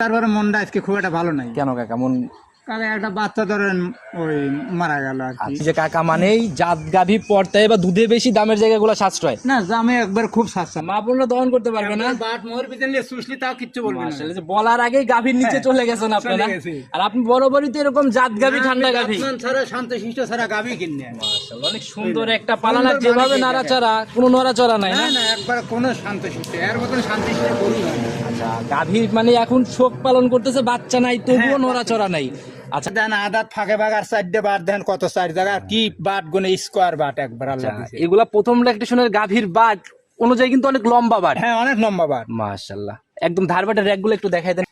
তারপরে মনটা আজকে খুব একটা ভালো নাই। কেন কাকা মন? কারণ একটা বাচ্চা ধরেন ওই মারা গেল আর কি। যে কাকা মানেই জাত গাভী পড়তে বা দুধে বেশি দামের জায়গাগুলো সাশ্রয় না জামে একবার খুব সাশ্রয়। মা বললে দহন করতে পারবে না। বাট মোহর ভিতরে শুষলি তাও কিচ্ছু বলবে না। আসলে যে বলার আগেই গাভীর নিচে চলে গেছেন আপনারা। আর আপনি বরাবরই তো এরকম জাত গাভী ঠান্ডা গাভী ছাড়া শান্তশিষ্ট ছাড়া গাভী কিনে। মাশাআল্লাহ অনেক সুন্দর একটা পালানা, যেভাবে নাড়াচাড়া কোনো নড়াচড়া নাই না। না একবার কোনো শান্তশিষ্ট এর মতন শান্তশিষ্ট গরু না। আচ্ছা গাভী মানে এখন শোক পালন করতেছে, বাচ্চা নাই তবুও নড়াচড়া নাই। আচ্ছা দেন আদাত ফাঁকে ফাঁকে আর চারটে বাট দেন কত চার জায়গা কি বাট গুনে স্কোয়ার বাট একবার আল্লাহ দিয়েছে। এগুলা প্রথম ল্যাকটেশনের গাভীর বাট অনুযায়ী কিন্তু অনেক লম্বা বাট। হ্যাঁ অনেক লম্বা বাট। মাশাআল্লাহ একদম ধারবাটের র্যাকগুলো একটু দেখাই দেন।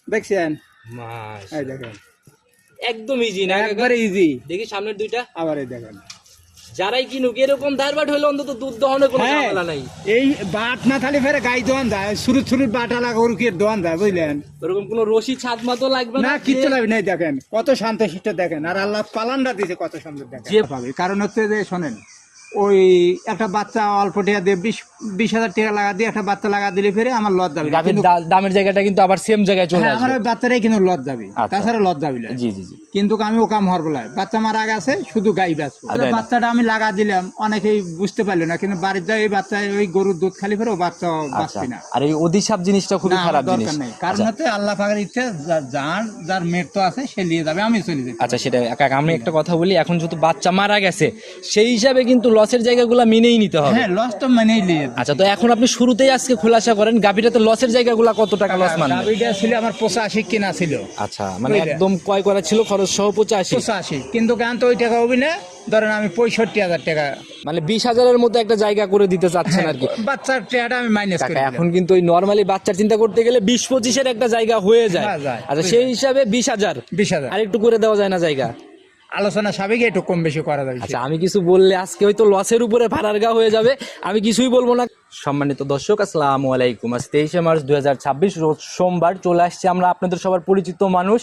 দেখছেন মাশাআল্লাহ এই দেখেন একদম ইজি না, একবারে ইজি। দেখি সামনের দুইটা আবার এই দেখেন যারাই কিনুক এরকম ধারবাট হলে অন্তত দুধ দহনে কোনো ঝামেলা নাই। এই বাট না থালি ফেরে গাই দোয়ান যায় শুরু শুরু বাটালা গরু কি দোয়ান যায় বুঝলেন। এরকম কোনো রশি ছাদ মাতো লাগবে না না, কিচ্ছু লাগবে না। দেখেন কত শান্তশিষ্ট দেখেন আর আল্লাহ পালানটা দিয়েছে কত সুন্দর দেখেন যে পাবে। কারণ হচ্ছে যে শোনেন ওই একটা বাচ্চা অল্প টাকা দিয়ে 20,000 টাকা লাগা দিয়ে একটা বাচ্চা লাগা দিলে ফেরে আমার লজ যাবে। গাভীর দামের জায়গাটা কিন্তু আবার সেম জায়গায় চলে আসবে। আমার ওই বাচ্চাটাই কিন্তু লজ যাবে, তাছাড়া লজ যাবে না। জি জি জি। কিন্তু আমি ও কাম হওয়ার বলায় বাচ্চা মারা গেছে শুধু গাই বেচবো। বাচ্চাটা আমি লাগা দিলাম অনেকেই বুঝতে পারলো না, কিন্তু বাড়ির যায় এই বাচ্চা ওই গরুর দুধ খালি ফেরে ও বাচ্চা বাঁচবি না। আর এই অধিশাপ জিনিসটা খুবই খারাপ জিনিস। দরকার নেই, কারণ হচ্ছে আল্লাহ পাকের ইচ্ছে যার মৃত্যু আছে সে নিয়ে যাবে, আমি চলে যাই। আচ্ছা সেটা কাকা আমি একটা কথা বলি, এখন যেহেতু বাচ্চা মারা গেছে সেই হিসাবে কিন্তু লসের জায়গাগুলো মেনেই নিতে হবে। হ্যাঁ লস তো মেনেই নিয়ে। আচ্ছা তো এখন আপনি শুরুতেই আজকে খোলাসা করেন গাভীটাতে লসের জায়গাগুলো কত টাকা লস মানবে? গাভীটা ছিল আমার 85 কিনা ছিল। আচ্ছা মানে একদম ক্রয় করা ছিল খরচ সহ 85, কিন্তু গান তো ওই টাকা হবে না। ধরেন আমি 65,000 টাকা মানে 20,000-এর মধ্যে একটা জায়গা করে দিতে চাচ্ছেন আর কি। বাচ্চার টাকাটা আমি মাইনাস করি। এখন কিন্তু ওই নরমালি বাচ্চার চিন্তা করতে গেলে 20-25-এর একটা জায়গা হয়ে যায়। আচ্ছা সেই হিসাবে 20,000 আর একটু করে দেওয়া যায় না জায়গা? আলোচনা সাবেকে একটু কম বেশি করা যাবে। আচ্ছা আমি কিছু বললে আজকে হয়তো লসের উপরে ভাড়ারগা হয়ে যাবে, আমি কিছুই বলবো না। সম্মানিত দর্শক আসসালামু আলাইকুম। আজ 23শে মার্চ 2026 রোজ সোমবার চলে আসছে আমরা আপনাদের সবার পরিচিত মানুষ,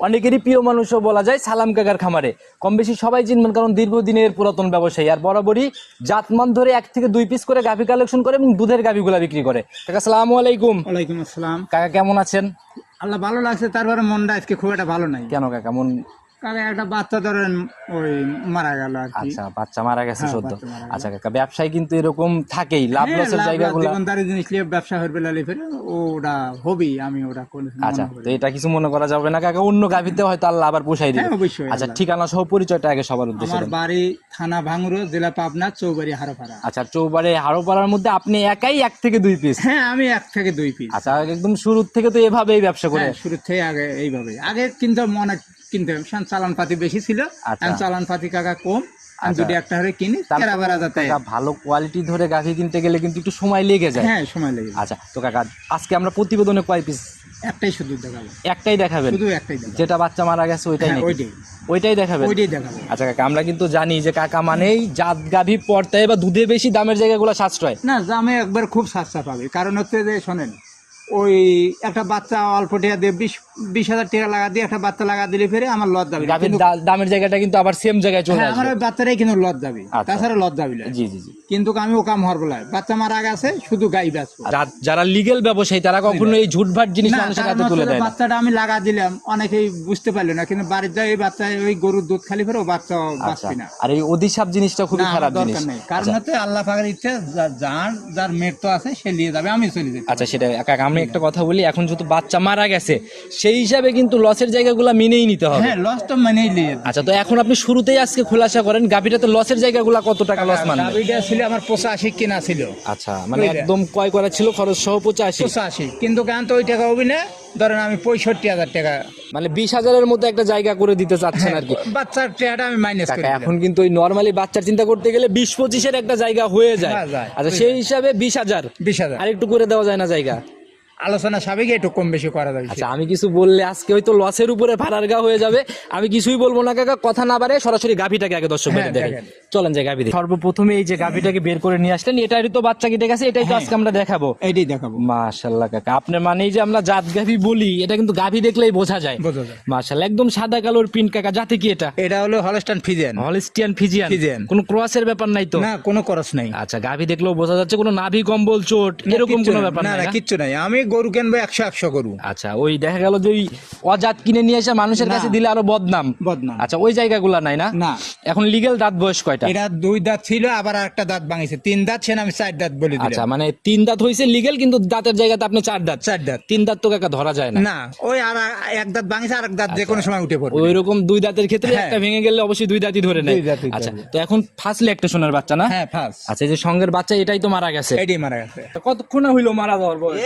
অনেকেরই প্রিয় মানুষও বলা যায়, সালাম কাকার খামারে। কম বেশি সবাই চিনবেন কারণ দীর্ঘদিনের পুরাতন ব্যবসায়ী, আর বরাবরই জাতমান ধরে 1 থেকে 2 পিস করে গাভী কালেকশন করে এবং দুধের গাভীগুলা বিক্রি করে। কাকা আসসালামু আলাইকুম। ওয়ালাইকুম আসসালাম। কাকা কেমন আছেন? আল্লাহ ভালো লাগছে, তারপরে মনটা আজকে খুব একটা ভালো নাই। কেন কাকা মন? কারণ একটা বাচ্চা ধরেন ওই মারা গেল আর কি। আচ্ছা বাচ্চা মারা গেছে সদ্য। আচ্ছা কাকা ব্যবসায় কিন্তু এরকম থাকেই, লাভ লসের জায়গাগুলো জীবনদারি জিনিস নিয়ে ব্যবসা হইবে লালি ফেরে ওটা হবি আমি ওটা কোন। আচ্ছা তো এটা কিছু মনে করা যাবে না কাকা, অন্য গাভীতে হয়তো আল্লাহ আবার পোষাই দিবে। অবশ্যই। আচ্ছা ঠিকানা সহ পরিচয়টা আগে সবার উদ্দেশ্যে। আমার বাড়ি থানা ভাঙ্গুরো, জেলা পাবনা, চৌবাড়ি হারোপাড়া। আচ্ছা চৌবাড়ি হারোপাড়ার মধ্যে আপনি একাই 1 থেকে 2 পিস? হ্যাঁ আমি 1 থেকে 2 পিস। আচ্ছা একদম শুরু থেকে তো এভাবেই ব্যবসা করে? শুরু থেকে আগে এইভাবে আগে কিন্তু মনে কিনতে চালান পাতি বেশি ছিল, চালান পাতি কাকা কম। আমি যদি একটা হারে কিনি তেরা বেড়া যাতে ভালো কোয়ালিটি ধরে গাভী কিনতে গেলে কিন্তু একটু সময় লেগে যায়। হ্যাঁ সময় লেগে যায়। আচ্ছা তো কাকা আজকে আমরা প্রতিবেদনে কয় পিস? একটাই শুধু দেখাবো। একটাই দেখাবেন? শুধু একটাই দেখাবো। যেটা বাচ্চা মারা গেছে ওইটাই নাকি? ওইটাই দেখাবেন? ওইটাই দেখাবো। আচ্ছা কাকা আমরা কিন্তু জানি যে কাকা মানেই জাত গাভী পড়তে বা দুধে বেশি দামের জায়গাগুলো সাশ্রয়। না দামে একবার খুব সস্তা পাবে, কারণ হচ্ছে যে শোনেন ওই একটা বাচ্চা অল্প টাকা দিয়ে 20,000 টাকা লাগা দিয়ে একটা বাচ্চা লাগা দিলে ফেরে আমার লজ যাবে। গাভীর দামের জায়গাটা কিন্তু আবার সেম জায়গায় চলে আসবে। আমার ওই বাচ্চাটাই কিন্তু লজ যাবে, তাছাড়া লজ যাবে না। জি জি জি। কিন্তু আমি ও কাম হওয়ার বলায় বাচ্চা মারা গেছে শুধু গাই বেচবো। যারা লিগেল ব্যবসায়ী তারা কখনো এই ঝুটভাট জিনিস মানুষের হাতে তুলে দেয় না। বাচ্চাটা আমি লাগা দিলাম অনেকেই বুঝতে পারলো না, কিন্তু বাড়ির যায় এই বাচ্চা ওই গরুর দুধ খালি ফেরে ও বাচ্চা বাঁচবি না। আর এই অধিশাপ জিনিসটা খুবই খারাপ জিনিস। কারণ হচ্ছে আল্লাহ পাকের ইচ্ছে যার মৃত্যু আছে সে নিয়ে যাবে, আমি চলে যাই। আচ্ছা সেটা কাকা আমি একটা কথা বলি, এখন যেহেতু বাচ্চা মারা গেছে সেই হিসাবে কিন্তু লসের জায়গাগুলো মেনেই নিতে হবে। হ্যাঁ লস তো মেনেই নিয়ে। আচ্ছা তো এখন আপনি শুরুতেই আজকে খোলাসা করেন গাভীটাতে লসের জায়গাগুলো কত টাকা লস মানবে? গাভীটা ছিল আমার 85 কিনা ছিল। আচ্ছা মানে একদম ক্রয় করা ছিল খরচ সহ 85, কিন্তু গান তো ওই টাকা হবে না। ধরেন আমি 65,000 টাকা মানে 20,000-এর মধ্যে একটা জায়গা করে দিতে চাচ্ছেন আর কি। বাচ্চার টাকাটা আমি মাইনাস করি। এখন কিন্তু ওই নরমালি বাচ্চার চিন্তা করতে গেলে 20-25-এর একটা জায়গা হয়ে যায়। আচ্ছা সেই হিসাবে 20,000 আর একটু করে দেওয়া যায় না জায়গা? আলোচনা সাবেকে একটু কম বেশি করা যাবে। আচ্ছা আমি কিছু বললে আজকে হয়তো লসের উপরে ভাড়ারগা হয়ে যাবে, আমি কিছুই বলবো না কাকা। কথা না বাড়ে সরাসরি গাভীটাকে আগে দর্শকদের দেখেন। চলেন যে গাভী দেখি। সর্বপ্রথমে এই যে গাভীটাকে বের করে নিয়ে আসলেন, এটারই তো বাচ্চা কেটে গেছে, এটাই তো আজকে আমরা দেখাবো। এইটাই দেখাবো। মাশাআল্লাহ কাকা আপনার মানেই যে আমরা জাত গাভী বলি, এটা কিন্তু গাভী দেখলেই বোঝা যায়। মাশাআল্লাহ একদম সাদা কালোর প্রিন্ট কাকা। জাতি কি এটা? এটা হলো হলস্টাইন ফ্রিজিয়ান। Holstein Friesian. কোনো ক্রসের ব্যাপার নাই তো? না কোনো ক্রস নাই। আচ্ছা গাভী দেখলেও বোঝা যাচ্ছে কোনো নাভি কম্বল চোট এরকম কোনো ব্যাপার না, কিচ্ছু নাই। আমি গরু কিনবো 100 গরু। আচ্ছা, ওই দেখা গেল যে ওই অজাত কিনে নিয়ে এসে মানুষের কাছে দিলে আরো বদনাম। আচ্ছা, ওই জায়গাগুলো নাই না? না। এখন লিগ্যাল দাঁত বয়স কয়টা? এটা 2 দাঁত ছিল, আবার একটা দাঁত ভাঙিছে, 3 দাঁত ছিল, আমি 4 দাঁত বলে দিলাম। আচ্ছা, মানে 3 দাঁত হইছে লিগ্যাল, কিন্তু দাঁতের জায়গাতে আপনি 4 দাঁত। 4 দাঁত। 3 দাঁত তো কাকা ধরা যায় না। না, ওই আর এক দাঁত ভাঙিছে, আর এক দাঁত যে কোনো সময় উঠে পড়বে। ওই রকম 2 দাঁতের ক্ষেত্রে একটা ভেঙে গেলে অবশ্যই 2 দাঁতই ধরে নেয়। 2 দাঁতই আচ্ছা, ধরে। তো এখন ফার্স্ট ল্যাকটেশনের বাচ্চা না? হ্যাঁ, ফার্স্ট। আচ্ছা, এই যে সঙ্গের বাচ্চা এটাই তো মারা গেছে। এটাই মারা গেছে। কতক্ষণ হইলো মারা যাওয়ার বয়স?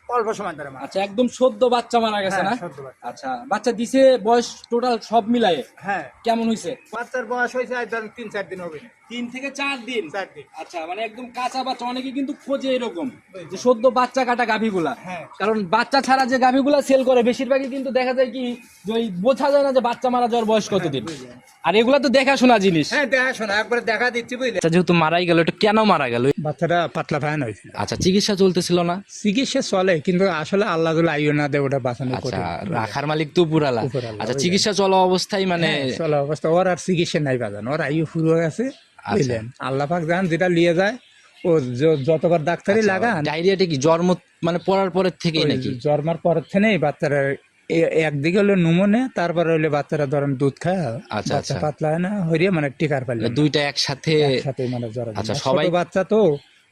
অল্প সময় ধরে মারা। আচ্ছা, একদম সদ্য বাচ্চা মারা গেছে না? হ্যাঁ, সদ্য বাচ্চা। আচ্ছা, বাচ্চা দিছে বয়স টোটাল সব মিলায়ে হ্যাঁ। কেমন হইছে? বাচ্চার বয়স হয়েছে আজ ধরেন 3-4 দিন হবে। 3 থেকে 4 দিন। 4 দিন। আচ্ছা, মানে একদম কাঁচা বাচ্চা। অনেকে কিন্তু খোঁজে এরকম যে সদ্য বাচ্চা কাটা গাভীগুলা। হ্যাঁ। কারণ বাচ্চা ছাড়া যে গাভীগুলা সেল করে বেশিরভাগই কিন্তু দেখা যায় কি যে ওই বোঝা যায় না যে বাচ্চা মারা যাওয়ার বয়স কতদিন। আর এগুলা তো দেখাশোনা জিনিস। হ্যাঁ, দেখাশোনা একবার দেখা দিচ্ছি, বুঝলে। আচ্ছা, যেহেতু মারাই গেল, এটা কেন মারা গেল? বাচ্চাটা পাতলা ফায়ান হয়েছিল। আচ্ছা, চিকিৎসা চলতেছিল না? চিকিৎসা চলে, কিন্তু আসলে আল্লাহ আইও না দে ওটা বাঁচানো আচ্ছা, কঠিন। রাখার মালিক তো উপরালা। আচ্ছা, চিকিৎসা চলা অবস্থায় মানে চলা অবস্থা ওর আর চিকিৎসা নাই বাজান, ওর আইও শুরু হয়ে গেছে, বুঝলেন। আল্লাহ পাক জান যেটা নিয়ে যায়, ও যতবার ডাক্তারি লাগান। ডায়রিয়াটা কি জন্ম মানে পড়ার পরের থেকেই নাকি? জন্মার পরের থেকেই বাচ্চারা একদিকে হলো নুমনে, তারপরে হইলে বাচ্চারা ধরেন দুধ খায়, বাচ্চা পাতলা হয় না হইরে মানে টিকার পারলে দুইটা একসাথে মানে জ্বর। আচ্ছা, সবাই বাচ্চা তো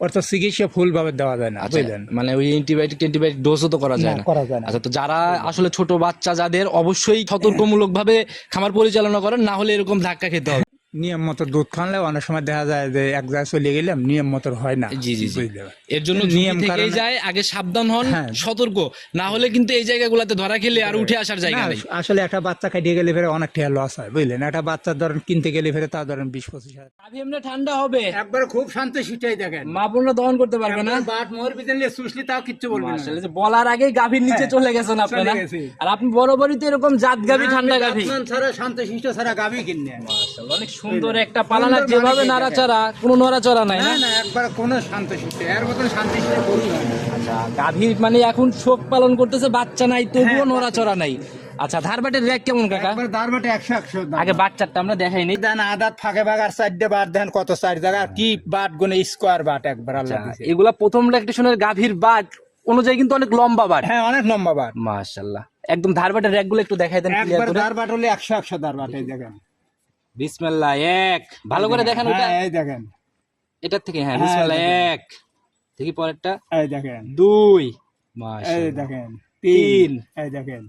ওর তো চিকিৎসা ফুল ভাবে দেওয়া যায় না, বুঝলেন। মানে ওই অ্যান্টিবায়োটিক ডোজও তো করা যায় না। করা যায় না। আচ্ছা, তো যারা আসলে ছোট বাচ্চা যাদের, অবশ্যই সতর্কমূলক ভাবে খামার পরিচালনা করেন, না হলে এরকম ধাক্কা খেতে হবে। নিয়ম মতো দুধ খাওয়ালে অনেক সময় দেখা যায় যে এক জায়গায় চলে গেলাম, নিয়ম মতো হয় না। জি জি জি। বুঝলে? এর জন্য নিয়ম থেকেই যায়, আগে সাবধান হন, সতর্ক না হলে কিন্তু এই জায়গাগুলোতে ধরা খেলে আর উঠে আসার জায়গা নেই। আসলে একটা বাচ্চা খাইয়ে গেলে ফেরে অনেক টাকা লস হয়, বুঝলেন। একটা বাচ্চা ধরেন কিনতে গেলে ফেরে তা ধরেন 20-25 হাজার। গাভী এমনি ঠান্ডা হবে একবার খুব শান্ত শীতাই দেখেন, মা বোনরা দহন করতে পারবে না। বাট মোহর বিজনেলে সুসলি তাও কিচ্ছু বলবে না। আসলে যে বলার আগেই গাভীর নিচে চলে গেছেন আপনারা। আর আপনি বরাবরই তো এরকম জাত গাভী, ঠান্ডা গাভী ছাড়া শান্ত শিষ্ট ছাড়া গাভী কিনে। মাশাআল্লাহ, অনেক সুন্দর একটা পালানা, যেভাবে নাড়াচাড়া, কোনো নড়াচড়া নাই না? না, একবার কোনো শান্ত শিষ্ট, এর মতন শান্ত শিষ্ট গরু নয়। আচ্ছা, গাভী মানে এখন শোক পালন করতেছে, বাচ্চা নাই তবুও নড়াচড়া নাই। আচ্ছা, ধারবাটের রেক কেমন কাকা? একবার দারবাটে 100 দাম। আগে বাচ্চাটা আমরা দেখাইনি। দেন আদাত ফাঁকে ভাগ আর 4টে বাট দেন, কত 4 জায়গা কি বাট গুনে স্কোয়ার বাট একবার আল্লাহ দিয়েছে। এগুলা প্রথম ল্যাকটেশনের গাভীর বাট অনুযায়ী কিন্তু অনেক লম্বা বাট। হ্যাঁ, অনেক লম্বা বাট। মাশাআল্লাহ, একদম ধারবাটের রেক গুলো একটু দেখাই দেন ক্লিয়ার একবার করে। দারবাট হলে 100 দারবাট, এই দেখেন। বিসমিল্লাহ, এক ভালো করে দেখেন ওটা, এই দেখেন এটার থেকে। হ্যাঁ, বিসমিল্লাহ, এক দেখি পরেরটা, এই দেখেন। 2 এই মাশাআল্লাহ, দেখেন। 3 এই দেখেন।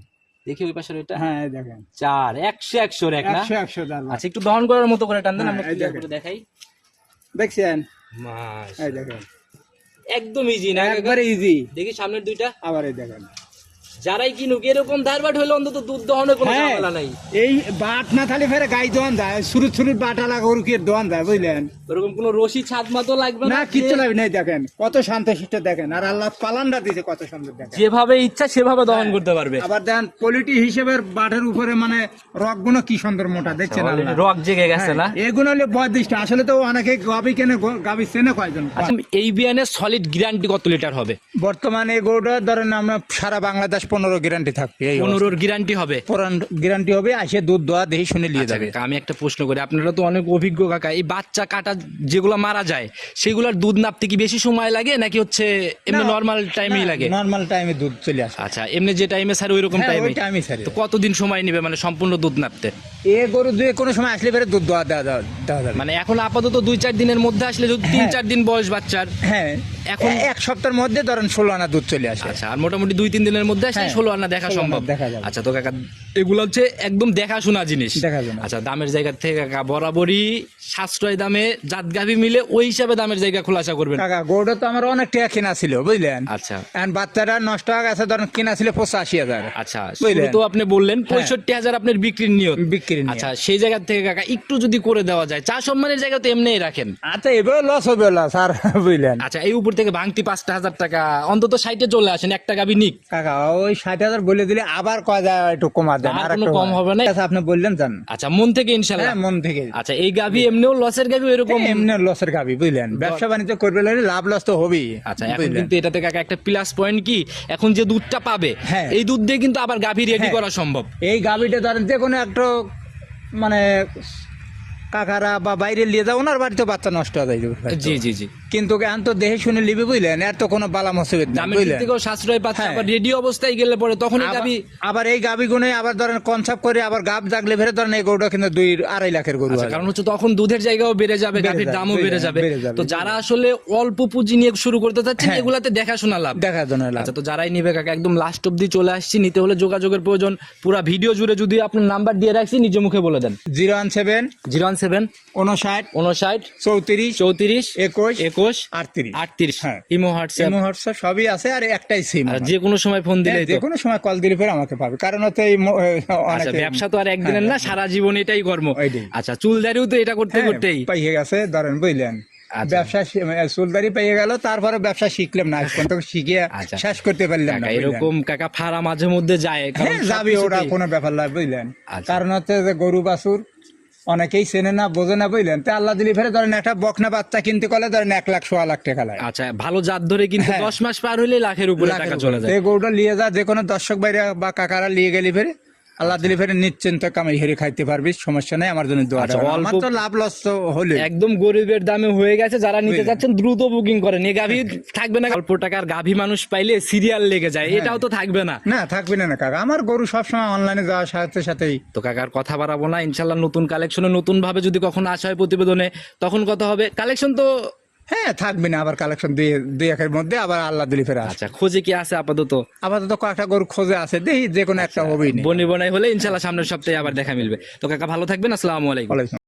দেখি ওই পাশের ওইটা, হ্যাঁ, এই দেখেন। 4 100 রেক না? 100 দারবাট। আচ্ছা, একটু দহন করার মতো করে টান দেন, আমরা হ্যাঁ, এই ক্লিয়ার দেখেন। করে দেখাই। দেখছেন? এই মাশাআল্লাহ, দেখেন, একদম ইজি না? একবারে ইজি। দেখি সামনের দুইটা। আবার এই দেখেন। যারাই কিনুক এরকম ধারবাট হলে অন্তত দুধ দহনের কোনো হ্যাঁ, ঝামেলা নাই। এই বাট না থালে ফেরে গাই দোয়ান যায়, শুরু বাট আলা গরু কি দোয়ান যায়, বুঝলেন। ওরকম কোনো রশি ছাদ মাতো লাগবে না, না, কিচ্ছু লাগবে না। এই দেখেন কত শান্ত শিষ্ট দেখেন, আর আল্লাহ পালানটা দিয়েছে কত সুন্দর দেখেন। যেভাবে ইচ্ছা সেভাবে দহন করতে পারবে। আবার দেখেন কোয়ালিটি হিসেবে বাটের উপরে মানে রক গুলো কি সুন্দর মোটা, দেখছেন? আল্লাহ রক জেগে গেছে না? এগুলো হলে বয়দিষ্ট। আসলে তো অনেকে গাবি কেনে, গাবি চেনে কয়জন। আচ্ছা, এই বিয়ানের সলিড গ্যারান্টি কত লিটার হবে? বর্তমানে এই গরুটা ধরেন আমরা সারা বাংলাদেশ 15 গ্যারান্টি থাকবে। 15 গ্যারান্টি হবে, গ্যারান্টি হবে। আসে দুধ দোয়া দেখে শুনে নিয়ে যাবে। কাকা, আমি একটা প্রশ্ন করি, আপনারা তো অনেক অভিজ্ঞ কাকা, এই বাচ্চা কাটা যেগুলো মারা যায় সেগুলোর দুধ নাপতে কি বেশি সময় লাগে নাকি হচ্ছে এমনি নরমাল টাইমেই লাগে? নরমাল টাইমে দুধ চলে আসে। আচ্ছা, এমনি যে টাইমে স্যার ওইরকম হ্যাঁ, টাইমে? ওই টাইমে স্যার। তো কতদিন সময় নেবে মানে সম্পূর্ণ দুধ নাপতে? এ গরু দুই কোনো সময় আসলে পরে দুধ দেওয়া যাবে। মানে এখন আপাতত 2-4 দিনের মধ্যে আসলে যদি 3-4 দিন বয়স বাচ্চার, হ্যাঁ, এখন এখন এক সপ্তাহের মধ্যে ধরেন 16 আনা দুধ চলে আসে। আচ্ছা, আর মোটামুটি 2-3 দিনের মধ্যে আসলে 16 আনা দেখা 16 সম্ভব। দেখা যাবে। আচ্ছা, তো কাকা এগুলো হচ্ছে একদম দেখাশোনা জিনিস। দেখাশোনা। আচ্ছা, দামের জায়গা থেকে কাকা বরাবরই সাশ্রয় দামে জাত গাভী মিলে ওই হিসাবে দামের জায়গা খোলাসা করবেন। কাকা গরুটা তো আমার অনেক টাকা কেনা ছিল, বুঝলেন। আচ্ছা, এখন বাচ্চাটা নষ্ট হয়ে গেছে, ধরেন কেনা ছিল 85,000। আচ্ছা, বুঝলেন। তো আপনি বললেন 65,000 আপনার বিক্রির নিয়ত। বিক্রি নিয়ে। আচ্ছা, সেই জায়গা থেকে কাকা একটু যদি করে দেওয়া যায়, চা সম্মানের জায়গা তো এমনিই রাখেন। আচ্ছা, এবার লস হবে লস আর, বুঝলেন। আচ্ছা, এই উপর থেকে ভাঙতি 5,000 টাকা অন্তত 60-এ চলে আসেন, একটা গাভী নিক। কাকা ওই 60,000 বলে দিলে আবার কয় যায় একটু কমা দেন, আর আর কোনো একটু কম হবে না? আচ্ছা, আপনি বললেন জান। আচ্ছা, মন থেকে ইনশাআল্লাহ। হ্যাঁ, মন থেকে। আচ্ছা, এই গাভী এমনিও লসের গাভী এরকম এমনি লসের গাবি, বুঝলেন। ব্যবসা বাণিজ্য করবে হলে লাভ লস তো হবেই। আচ্ছা, এখন কিন্তু এটাতে কাকা একটা প্লাস পয়েন্ট কি, এখন যে দুধটা পাবে হ্যাঁ। এই দুধ দিয়ে কিন্তু আবার গাভী রেডি হ্যাঁ। করা সম্ভব। এই গাবিটা ধরেন যে কোনো একটা মানে কাকারা বা বাইরে নিয়ে যাও, ওনার বাড়িতে বাচ্চা নষ্ট হয়ে যায়। জি জি জি, কিন্তু এখন তো দেখে শুনে লিবি বুঝলেন, এর তো কোনো বালা মুসিবত নাই দামের দিক বুঝলেন। থেকেও সাশ্রয় পাচ্ছে, হ্যাঁ। আবার রেডি অবস্থায় গেলে পরে তখন এই গাভী আবার এই গাবি গুনে আবার ধরেন কনসেপ্ট করে আবার গাব জাগলে ফেরে ধরেন এই গরুটা কিন্তু 2-2.5 লাখের গরু আচ্ছা, হয়। কারণ হচ্ছে তখন দুধের জায়গাও বেড়ে যাবে, বেড়ে গাভীর যাবে, দামও বেড়ে যাবে। বেড়ে যাবে। তো যারা আসলে অল্প পুঁজি নিয়ে শুরু করতে চাচ্ছেন হ্যাঁ। এগুলাতে দেখাশোনা লাভ। দেখার জন্য লাভ। আচ্ছা, তো যারাই নিবে কাকা একদম লাস্ট অব্দি চলে আসছি, নিতে হলে যোগাযোগের প্রয়োজন। পুরো ভিডিও জুড়ে যদি আপনার নাম্বার দিয়ে রাখছি নিজ মুখে বলে দেন। 017 017 59 59 34 34 21 21 38 38 হ্যাঁ। ইমো হোয়াটসঅ্যাপ ইমো হোয়াটসঅ্যাপ সবই আছে, আর একটাই সিম। আর যে কোনো সময় ফোন দিলেই যে তো। কোনো সময় কল দিলে ফের আমাকে পাবে, কারণ হচ্ছে এই আচ্ছা, অনেকে ব্যবসা তো আর একদিনের না, সারা জীবন এটাই কর্ম। ওইটাই। আচ্ছা, চুলদারিও তো এটা করতে করতেই। পাইয়ে গেছে ধরেন বুঝলেন, আচ্ছা। ব্যবসা চুলদারি পেয়ে গেল, তারপরে ব্যবসা শিখলাম না, এখন তো শিখে আচ্ছা। শেষ করতে পারলাম না কাকা বুঝলেন। এরকম কাকা ফাড়া মাঝে মধ্যে যায়, কারণ হ্যাঁ যাবি, ওরা সবকিছুতেই- কোনো ব্যাপার না বুঝলেন। আচ্ছা। কারণ হচ্ছে যে গরু বাছুর অনেকেই চেনে না, বোঝে না বুঝলেন, তো আল্লাহ দিলি ফেরে ধরেন একটা বকনা বাচ্চা কিনতে গেলে ধরেন 1,00,000-1,00,000 টাকা লাগে। আচ্ছা, ভালো জাত ধরে কিন্তু হ্যাঁ। 10 মাস পার হইলে লাখের উপরে টাকা চলে যায়। এই গরুটা নিয়ে যা, যে কোনো দর্শক বাইরে বা কাকারা নিয়ে গেলি ফেরে আল্লাহ দিলি ফেরে নিশ্চিন্ত কামাই হেরে খাইতে পারবি, সমস্যা নেই, আমার জন্য দোয়া আচ্ছা, রাখবেন। অল্প- আমার তো লাভ লস তো হলে একদম গরিবের দামে হয়ে গেছে, যারা নিতে বুঝলেন। যাচ্ছেন দ্রুত বুকিং করেন। এই গাভী থাকবে না, অল্প টাকার গাভী মানুষ পাইলে সিরিয়াল লেগে যায়, এটাও তো থাকবে না। না থাকবে না কাকা, আমার গরু সবসময় অনলাইনে যাওয়ার সাথে সাথেই। তো কাকার কথা বাড়াবো না, ইনশাল্লাহ নতুন কালেকশনে নতুন ভাবে যদি কখনো আসা হয় প্রতিবেদনে তখন কথা হবে। কালেকশন তো হ্যাঁ থাকবে না, আবার কালেকশন দুই একের মধ্যে আবার আল্লাহ দিলি ফেরে আসে। আচ্ছা, খোঁজে কি আছে আপাতত? আপাতত কয়েকটা গরু খোঁজে আছে, দেখি যে কোনো একটা হবেই না। বনি বনাই হলে ইনশাল্লাহ সামনের সপ্তাহে আবার দেখা মিলবে। তো কাকা ভালো থাকবেন, আসসালামু আলাইকুম। ওয়ালাইকুম